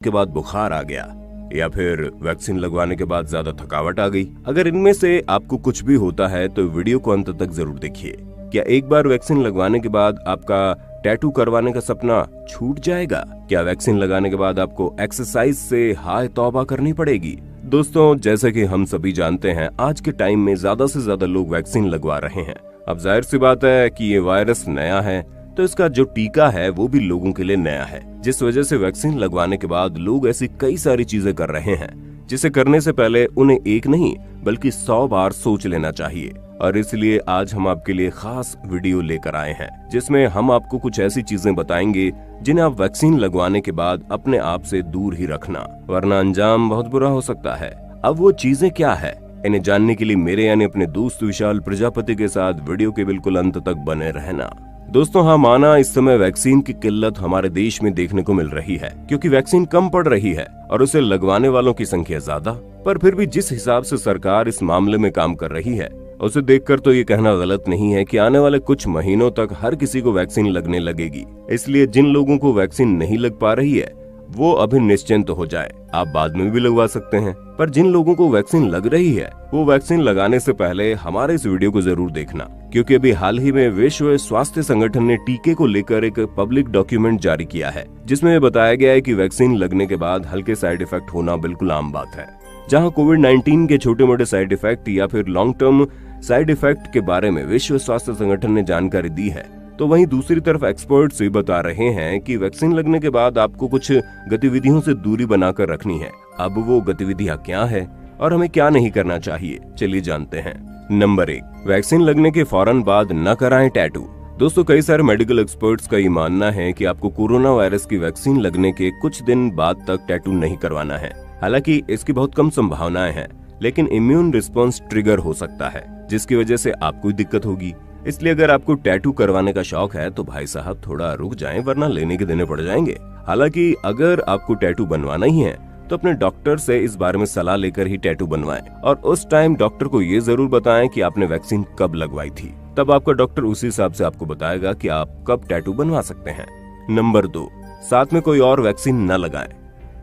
के बाद बुखार आ गया या फिर वैक्सीन लगवाने के बाद ज्यादा थकावट आ गई। अगर इनमें से आपको कुछ भी होता है तो वीडियो को अंत तक जरूर देखिए। क्या एक बार वैक्सीन लगवाने के बाद आपका टैटू करवाने का सपना छूट जाएगा? क्या वैक्सीन लगाने के बाद आपको एक्सरसाइज से हाय तौबा करनी पड़ेगी? दोस्तों, जैसे कि हम सभी जानते हैं, आज के टाइम में ज्यादा से ज्यादा लोग वैक्सीन लगवा रहे हैं। अब जाहिर सी बात है कि ये वायरस नया है, तो इसका जो टीका है वो भी लोगों के लिए नया है, जिस वजह से वैक्सीन लगवाने के बाद लोग ऐसी कई सारी चीजें कर रहे हैं जिसे करने से पहले उन्हें एक नहीं बल्कि 100 बार सोच लेना चाहिए। और इसलिए आज हम आपके लिए खास वीडियो लेकर आए हैं, जिसमें हम आपको कुछ ऐसी चीजें बताएंगे जिन्हें आप वैक्सीन लगवाने के बाद अपने आप से दूर ही रखना, वरना अंजाम बहुत बुरा हो सकता है। अब वो चीजें क्या है, इन्हें जानने के लिए मेरे यानी अपने दोस्त विशाल प्रजापति के साथ वीडियो के बिल्कुल अंत तक बने रहना। दोस्तों, हाँ, माना इस समय वैक्सीन की किल्लत हमारे देश में देखने को मिल रही है, क्योंकि वैक्सीन कम पड़ रही है और उसे लगवाने वालों की संख्या ज्यादा। पर फिर भी जिस हिसाब से सरकार इस मामले में काम कर रही है, उसे देखकर तो ये कहना गलत नहीं है कि आने वाले कुछ महीनों तक हर किसी को वैक्सीन लगने लगेगी। इसलिए जिन लोगों को वैक्सीन नहीं लग पा रही है वो अभी निश्चिंत हो जाए, आप बाद में भी लगवा सकते हैं। पर जिन लोगों को वैक्सीन लग रही है वो वैक्सीन लगाने से पहले हमारे इस वीडियो को जरूर देखना, क्योंकि अभी हाल ही में विश्व स्वास्थ्य संगठन ने टीके को लेकर एक पब्लिक डॉक्यूमेंट जारी किया है, जिसमें बताया गया है कि वैक्सीन लगने के बाद हल्के साइड इफेक्ट होना बिल्कुल आम बात है। जहां कोविड-19 के छोटे मोटे साइड इफेक्ट या फिर लॉन्ग टर्म साइड इफेक्ट के बारे में विश्व स्वास्थ्य संगठन ने जानकारी दी है, तो वहीं दूसरी तरफ एक्सपर्ट्स भी बता रहे हैं कि वैक्सीन लगने के बाद आपको कुछ गतिविधियों से दूरी बनाकर रखनी है। अब वो गतिविधियां क्या है और हमें क्या नहीं करना चाहिए, चलिए जानते हैं। नंबर 1, वैक्सीन लगने के फौरन बाद न कराएं टैटू। दोस्तों, कई सारे मेडिकल एक्सपर्ट्स का ये मानना है कि आपको कोरोना वायरस की वैक्सीन लगने के कुछ दिन बाद तक टैटू नहीं करवाना है। हालांकि इसकी बहुत कम संभावनाएं हैं, लेकिन इम्यून रिस्पॉन्स ट्रिगर हो सकता है, जिसकी वजह से आपको दिक्कत होगी। इसलिए अगर आपको टैटू करवाने का शौक है तो भाई साहब थोड़ा रुक जाएं, वरना लेने के देने पड़ जाएंगे। हालांकि अगर आपको टैटू बनवाना ही है तो अपने डॉक्टर से इस बारे में सलाह लेकर ही टैटू बनवाएं, और उस टाइम डॉक्टर को ये जरूर बताएं कि आपने वैक्सीन कब लगवाई थी। तब आपका डॉक्टर उसी हिसाब से आपको बताएगा कि आप कब टैटू बनवा सकते हैं। नंबर 2, साथ में कोई और वैक्सीन न लगाएं।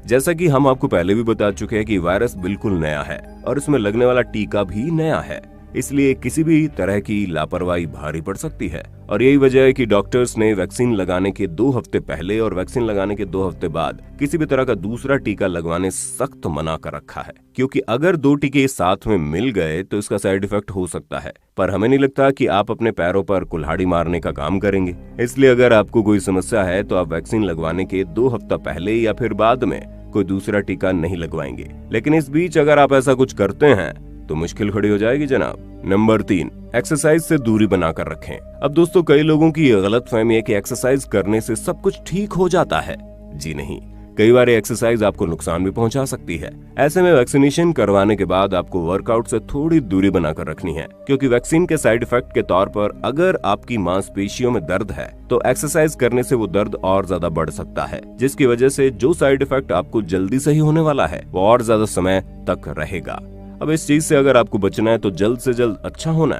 जैसा कि हम आपको पहले भी बता चुके हैं कि वायरस बिल्कुल नया है और इसमें लगने वाला टीका भी नया है, इसलिए किसी भी तरह की लापरवाही भारी पड़ सकती है। और यही वजह है कि डॉक्टर्स ने वैक्सीन लगाने के 2 हफ्ते पहले और वैक्सीन लगाने के 2 हफ्ते बाद किसी भी तरह का दूसरा टीका लगवाने सख्त मना कर रखा है, क्योंकि अगर 2 टीके साथ में मिल गए तो इसका साइड इफेक्ट हो सकता है। पर हमें नहीं लगता कि आप अपने पैरों पर कुल्हाड़ी मारने का काम करेंगे। इसलिए अगर आपको कोई समस्या है तो आप वैक्सीन लगवाने के 2 हफ्ता पहले या फिर बाद में कोई दूसरा टीका नहीं लगवाएंगे। लेकिन इस बीच अगर आप ऐसा कुछ करते हैं तो मुश्किल खड़ी हो जाएगी जनाब। नंबर 3, एक्सरसाइज से दूरी बनाकर रखें। अब दोस्तों, कई लोगों की ये गलतफहमी है कि एक्सरसाइज करने से सब कुछ ठीक हो जाता है। जी नहीं, कई बार एक्सरसाइज आपको नुकसान भी पहुंचा सकती है। ऐसे में वैक्सीनेशन करवाने के बाद आपको वर्कआउट से थोड़ी दूरी बनाकर रखनी है, क्योंकि वैक्सीन के साइड इफेक्ट के तौर पर अगर आपकी मांसपेशियों में दर्द है तो एक्सरसाइज करने से वो दर्द और ज्यादा बढ़ सकता है, जिसकी वजह से जो साइड इफेक्ट आपको जल्दी सही होने वाला है वो और ज्यादा समय तक रहेगा। अब इस चीज से अगर आपको बचना है तो जल्द से जल्द अच्छा होना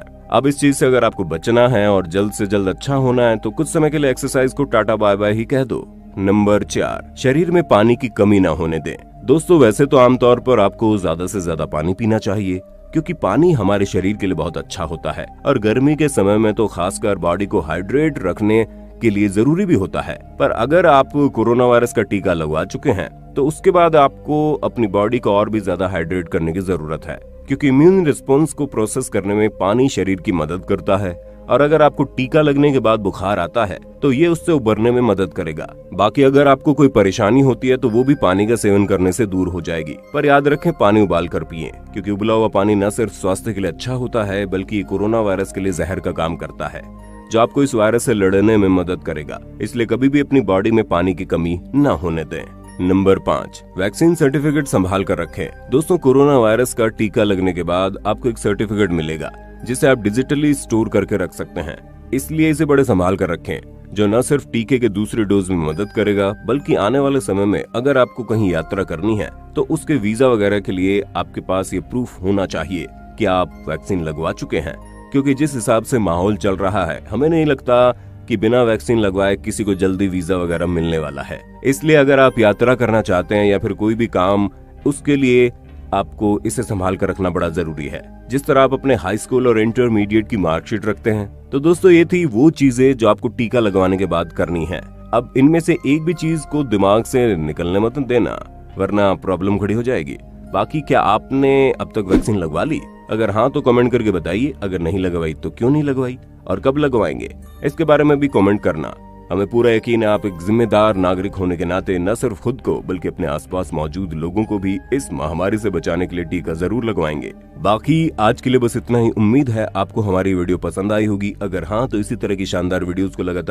है। तो कुछ समय के लिए एक्सरसाइज को टाटा बाय बाय ही कह दो। नंबर 4, शरीर में पानी की कमी ना होने दें। दोस्तों, वैसे तो आमतौर पर आपको ज्यादा से ज्यादा पानी पीना चाहिए, क्योंकि पानी हमारे शरीर के लिए बहुत अच्छा होता है और गर्मी के समय में तो खासकर बॉडी को हाइड्रेट रखने के लिए जरूरी भी होता है। पर अगर आप कोरोना वायरस का टीका लगवा चुके हैं तो उसके बाद आपको अपनी बॉडी को और भी ज्यादा हाइड्रेट करने की जरूरत है, क्योंकि इम्यून रिस्पॉन्स को प्रोसेस करने में पानी शरीर की मदद करता है। और अगर आपको टीका लगने के बाद बुखार आता है तो ये उससे उबरने में मदद करेगा। बाकी अगर आपको कोई परेशानी होती है तो वो भी पानी का सेवन करने से दूर हो जाएगी। पर याद रखें, पानी उबाल कर पिए, क्योंकि उबला हुआ पानी न सिर्फ स्वास्थ्य के लिए अच्छा होता है बल्कि कोरोना वायरस के लिए जहर का काम करता है, जो आपको इस वायरस से लड़ने में मदद करेगा। इसलिए कभी भी अपनी बॉडी में पानी की कमी न होने दें। नंबर 5, वैक्सीन सर्टिफिकेट संभाल कर रखें। दोस्तों, कोरोना वायरस का टीका लगने के बाद आपको एक सर्टिफिकेट मिलेगा, जिसे आप डिजिटली स्टोर करके रख सकते हैं। इसलिए इसे बड़े संभाल कर रखें, जो न सिर्फ टीके के दूसरे डोज में मदद करेगा बल्कि आने वाले समय में अगर आपको कहीं यात्रा करनी है तो उसके वीजा वगैरह के लिए आपके पास ये प्रूफ होना चाहिए कि आप वैक्सीन लगवा चुके हैं। क्योंकि जिस हिसाब से माहौल चल रहा है, हमें नहीं लगता कि बिना वैक्सीन लगवाए किसी को जल्दी वीजा वगैरह मिलने वाला है। इसलिए अगर आप यात्रा करना चाहते हैं या फिर कोई भी काम, उसके लिए आपको इसे संभाल कर रखना बड़ा जरूरी है। जिस तरह आप अपने हाई स्कूल और इंटरमीडिएट की मार्कशीट रखते हैं। तो दोस्तों ये थी वो चीजें जो आपको टीका लगवाने के बाद करनी है। अब इनमें से एक भी चीज को दिमाग से निकलने मत देना, वरना प्रॉब्लम खड़ी हो जाएगी। बाकी क्या आपने अब तक वैक्सीन लगवा ली? अगर हाँ तो कमेंट करके बताइए। अगर नहीं लगवाई तो क्यों नहीं लगवाई और कब लगवाएंगे, इसके बारे में भी कमेंट करना। हमें पूरा यकीन है आप एक जिम्मेदार नागरिक होने के नाते न सिर्फ खुद को बल्कि अपने आसपास मौजूद लोगों को भी इस महामारी से बचाने के लिए टीका जरूर लगवाएंगे। बाकी आज के लिए बस इतना ही। उम्मीद है आपको हमारी वीडियो पसंद आई होगी। अगर हाँ तो इसी तरह की शानदार वीडियोस को लगातार